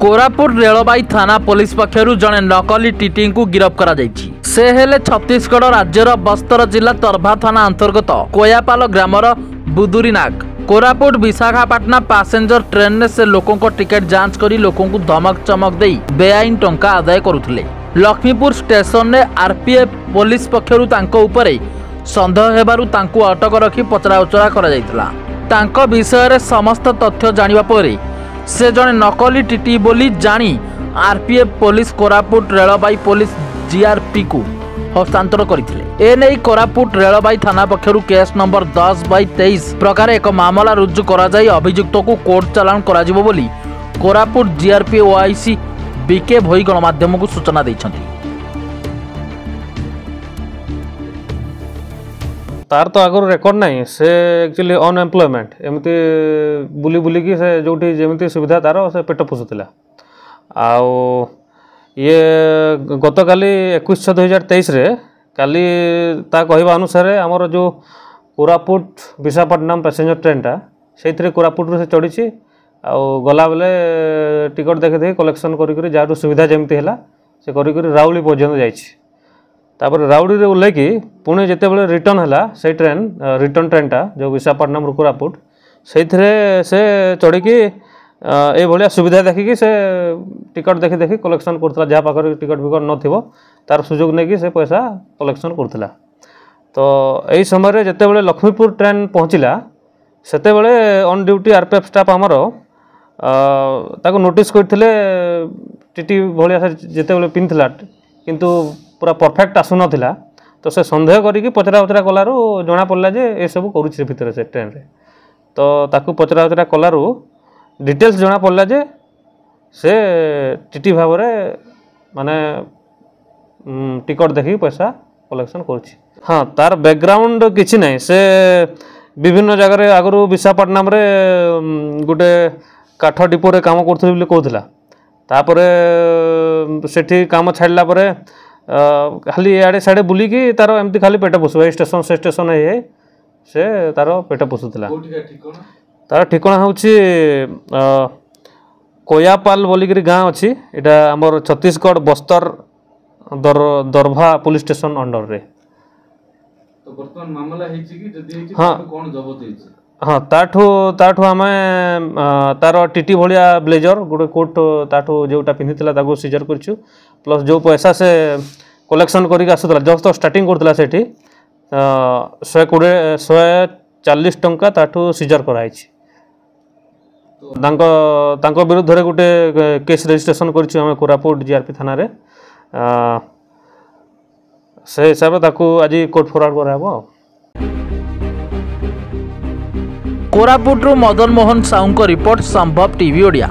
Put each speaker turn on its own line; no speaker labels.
कोरापुट रेलबाई थाना पुलिस पक्षरु जड़े नकली टीटी को गिरफ्त करा जायछि। से हेले छत्तीसगढ़ राज्यर बस्तर जिला तरभा थाना अंतर्गत कोयापाल ग्रामर बुदुरी नाग। कोरापुट विशाखापाटना पैसेंजर ट्रेन ने से लोकों को टिकट जांच करी लोकों को धमक चमक दे बेआईन टंका आदाय करुथिले। लक्ष्मीपुर स्टेशन ने आरपीएफ पुलिस पक्षरु तांको उपरे संदेह हेबारु तांको अटक रखी पचराउचरा करा जायतिला। तांको विषय रे समस्त तथ्य जानिबा परे से जने नकली टीटी बोली जानी आरपीएफ पुलिस कोरापुट रेलबाई पुलिस जीआरपी को हस्तांतर करथिले। ए नै कोरापुट रेलबाई थाना पक्षरु केस नंबर 10/23 प्रकार एक मामला रुजु करा जाई अभियुक्त को कोर्ट चालान करा जिवो बोली कोरापुट जीआरपी ओआईसी बीके भोई गणमाध्यम को सूचना दैछंती।
तार तो आगर रेकर्ड नहीं से एक्चुअली अनएम्प्लॉयमेंट एमती बुली बुली की से जोटी जेमती सुविधा तार से पेट पोषुला। आउ ये गत काली 21/6/2023 रे काली ता कहवा अनुसार आमर जो कोरापुट विशाखापट्टनम पैसेंजर ट्रेनटा से कोरापुट से चढ़ी आउ गला बेले टिकट देखी देखी कलेक्शन करी जार सुविधा जमती है से करी राउली पर्यटन जाइए। तापर राउडी रे ओल्लैकी पुणे जिते बड़े रिटर्न है से ट्रेन रिटर्न ट्रेनटा जो विशाखापट्टनम कोरापुट से चढ़ी ये भाया सुविधा देखिकी से टिकट देखी देखी कलेक्शन करता जहाँ पाखे टिकट फिकट न तार सुजोग नहीं से पैसा कलेक्शन करता। तो यही समय जिते बड़े लक्ष्मीपुर ट्रेन पहुँचला सेते ऑन ड्यूटी आरपीएफ स्टाफ आमर ताको नोटिस करते टीटी भाया जिते बड़े पिंधला किंतु पूरा परफेक्ट आसु नाला। तो से सन्देह करी पचरा उचरा कलु जना पड़ा जे ये सब करुच्छे भितर से ट्रेन रे। तो ताकू पचरा उचरा कलु डिटेल्स जना पड़ा जे से टीटी भाव माने टिकट देखी पैसा कलेक्शन करुच्छी। हाँ तार बैकग्राउंड किसी ना से विभिन्न जगह आगु विशाखापट्टनम रे गोटे काठ डिपो रे काम करुला कहला। तापर सेठी काम छाड़ला परे खाली आड़े साड़े बुलिकी तार एमती खाली पेट पोषु स्टेशन से स्टेशन है से तार पेट पोषुला। तार ठिकाना हूँ कोयापाल बोलिकी गाँ अच्छी इटा आमर Chhattisgarh Bastar Darbha police station under रे।
तो वर्तमान मामला है कि जदी
हाँ
कौन जबत है
हाँ ताठू आम तार टीटी भाया ब्लेजर गोटे कोट ताठू जोटा पिंधि ताको सीजर करछु प्लस जो पैसा से कलेक्शन करके आसूला जस्ट स्टार्टिंग करता से 140 टंका ताठू सीजर कराई। तांको विरुद्ध रे गोटे केस रजिस्ट्रेशन करछु आम कोरापुट जीआरपी थाना रे। से हिसाब से आज कोर्ट फरवर्ड कराबो।
कोरापुट मदन मोहन साहू रिपोर्ट संभव टीवी ओडिया।